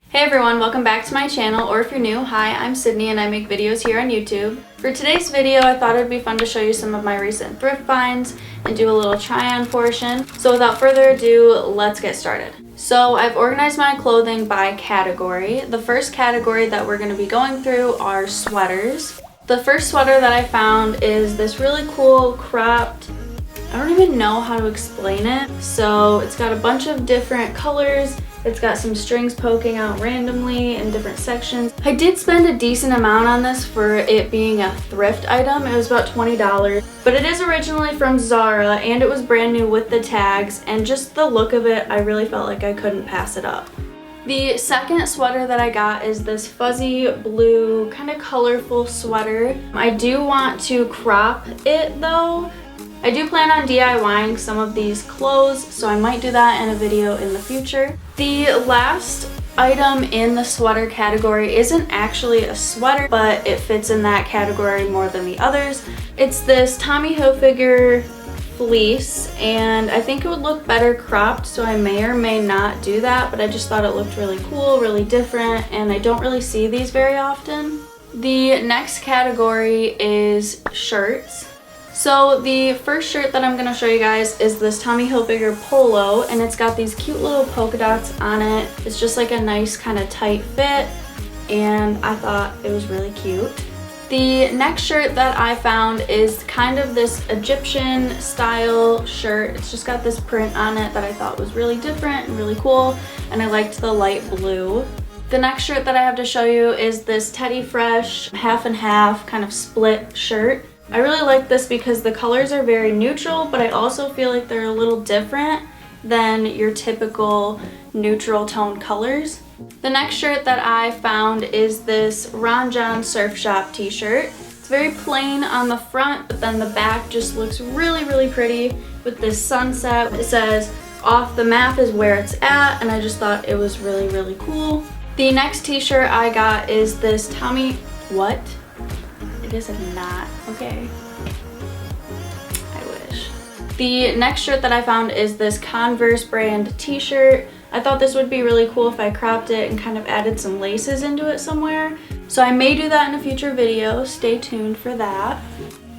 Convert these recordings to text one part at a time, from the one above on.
Hey everyone, welcome back to my channel, or if you're new, hi, I'm Sydney and I make videos here on YouTube. For today's video, I thought it'd be fun to show you some of my recent thrift finds and do a little try-on portion. So without further ado, let's get started. So I've organized my clothing by category. The first category that we're going to be going through are sweaters. The first sweater that I found is this really cool cropped, I don't even know how to explain it. So it's got a bunch of different colors. It's got some strings poking out randomly in different sections. I did spend a decent amount on this for it being a thrift item. It was about $20, but it is originally from Zara and it was brand new with the tags, and just the look of it, I really felt like I couldn't pass it up. The second sweater that I got is this fuzzy blue, kind of colorful sweater. I do want to crop it though. I do plan on DIYing some of these clothes, so I might do that in a video in the future. The last item in the sweater category isn't actually a sweater, but it fits in that category more than the others. It's this Tommy Hilfiger fleece, and I think it would look better cropped, so I may or may not do that, but I just thought it looked really cool, really different, and I don't really see these very often. The next category is shirts. So the first shirt that I'm going to show you guys is this Tommy Hilfiger polo, and it's got these cute little polka dots on it. It's just like a nice kind of tight fit, and I thought it was really cute. The next shirt that I found is kind of this Egyptian style shirt. It's just got this print on it that I thought was really different and really cool, and I liked the light blue. The next shirt that I have to show you is this Teddy Fresh half and half kind of split shirt. I really like this because the colors are very neutral, but I also feel like they're a little different than your typical neutral tone colors. The next shirt that I found is this Ron John Surf Shop t-shirt. It's very plain on the front, but then the back just looks really, really pretty with this sunset. It says, "Off the map is where it's at," and I just thought it was really, really cool. The next t-shirt I got is this Tommy, what? It is not, okay. I wish. The next shirt that I found is this Converse brand t-shirt. I thought this would be really cool if I cropped it and kind of added some laces into it somewhere. So I may do that in a future video. Stay tuned for that.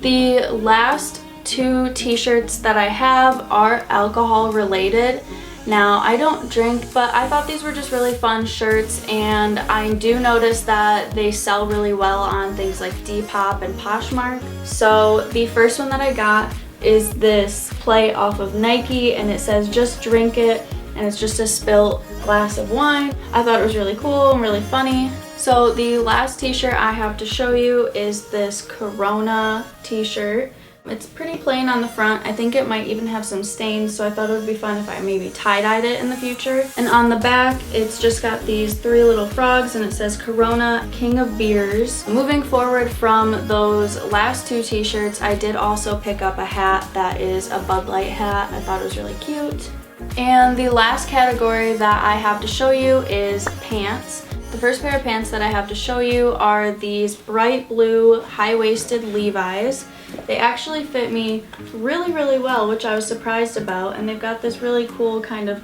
The last two t-shirts that I have are alcohol related. Now, I don't drink, but I thought these were just really fun shirts, and I do notice that they sell really well on things like Depop and Poshmark. So the first one that I got is this play off of Nike, and it says "just drink it," and it's just a spilt glass of wine. I thought it was really cool and really funny. So the last t-shirt I have to show you is this Corona t-shirt. It's pretty plain on the front. I think it might even have some stains, so I thought it would be fun if I maybe tie-dyed it in the future. And on the back, it's just got these three little frogs, and it says Corona, King of Beers. Moving forward from those last two t-shirts, I did also pick up a hat that is a Bud Light hat. I thought it was really cute. And the last category that I have to show you is pants. The first pair of pants that I have to show you are these bright blue high-waisted Levi's. They actually fit me really, really well, which I was surprised about, and they've got this really cool kind of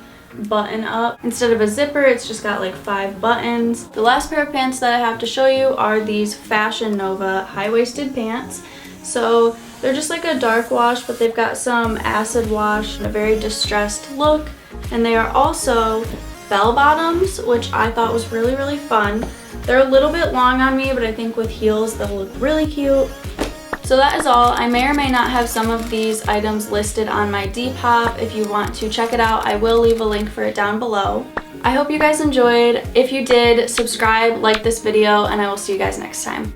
button up. Instead of a zipper, it's just got like 5 buttons. The last pair of pants that I have to show you are these Fashion Nova high-waisted pants. So they're just like a dark wash, but they've got some acid wash and a very distressed look, and they are also bell bottoms, which I thought was really, really fun. They're a little bit long on me, but I think with heels they'll look really cute. So that is all. I may or may not have some of these items listed on my Depop. If you want to check it out, I will leave a link for it down below. I hope you guys enjoyed. If you did, subscribe, like this video, and I will see you guys next time.